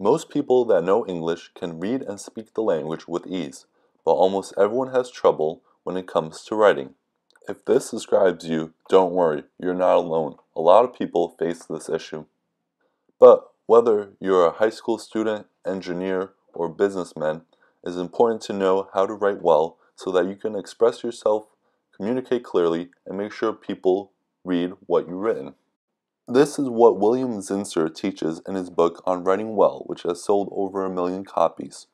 Most people that know English can read and speak the language with ease, but almost everyone has trouble when it comes to writing. If this describes you, don't worry, you're not alone. A lot of people face this issue. But whether you're a high school student, engineer, or businessman, it is important to know how to write well so that you can express yourself, communicate clearly, and make sure people read what you've written. This is what William Zinsser teaches in his book on writing well, which has sold over 1 million copies.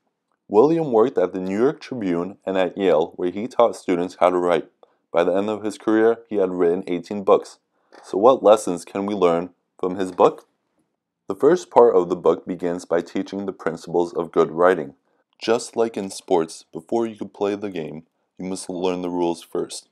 William worked at the New York Tribune and at Yale, where he taught students how to write. By the end of his career, he had written 18 books. So what lessons can we learn from his book? The first part of the book begins by teaching the principles of good writing. Just like in sports, before you can play the game, you must learn the rules first.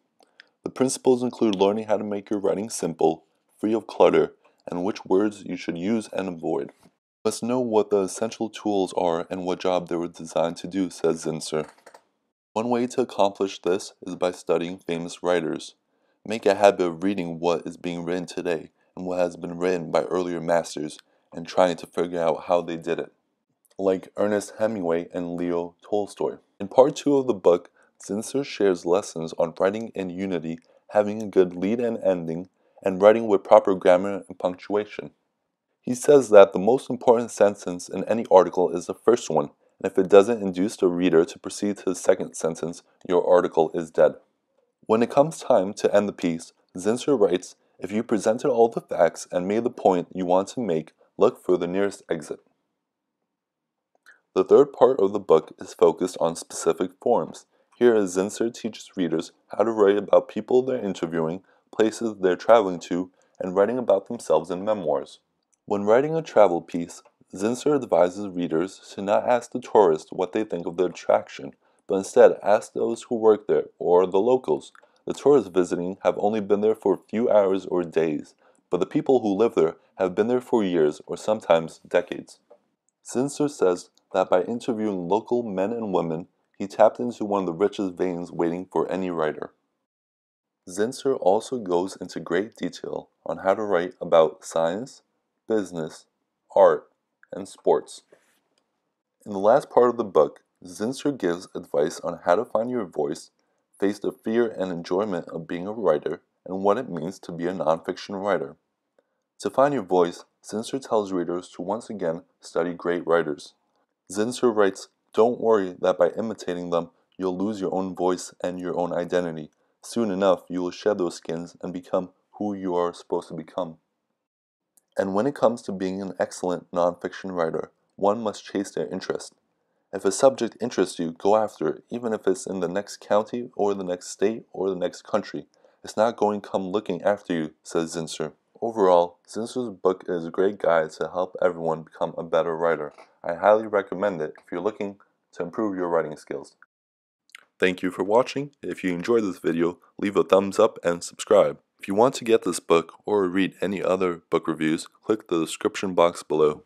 The principles include learning how to make your writing simple, free of clutter, and which words you should use and avoid. You must know what the essential tools are and what job they were designed to do, says Zinsser. One way to accomplish this is by studying famous writers. Make a habit of reading what is being written today and what has been written by earlier masters and trying to figure out how they did it, like Ernest Hemingway and Leo Tolstoy. In part 2 of the book, Zinsser shares lessons on writing in unity, having a good lead and ending, and writing with proper grammar and punctuation. He says that the most important sentence in any article is the first one, and if it doesn't induce the reader to proceed to the second sentence, your article is dead. When it comes time to end the piece, Zinsser writes, if you presented all the facts and made the point you want to make, look for the nearest exit. The third part of the book is focused on specific forms. Here, Zinsser teaches readers how to write about people they're interviewing, places they're traveling to, and writing about themselves in memoirs. When writing a travel piece, Zinsser advises readers to not ask the tourists what they think of the attraction, but instead ask those who work there or the locals. The tourists visiting have only been there for a few hours or days, but the people who live there have been there for years or sometimes decades. Zinsser says that by interviewing local men and women, he tapped into one of the richest veins waiting for any writer. Zinsser also goes into great detail on how to write about science, business, art, and sports. In the last part of the book, Zinsser gives advice on how to find your voice, face the fear and enjoyment of being a writer, and what it means to be a nonfiction writer. To find your voice, Zinsser tells readers to once again study great writers. Zinsser writes, don't worry that by imitating them, you'll lose your own voice and your own identity. Soon enough, you will shed those skins and become who you are supposed to become. And when it comes to being an excellent nonfiction writer, one must chase their interest. If a subject interests you, go after it, even if it's in the next county or the next state or the next country. It's not going to come looking after you, says Zinsser. Overall, Zinsser's book is a great guide to help everyone become a better writer. I highly recommend it if you're looking to improve your writing skills. Thank you for watching. If you enjoyed this video, leave a thumbs up and subscribe. If you want to get this book or read any other book reviews, click the description box below.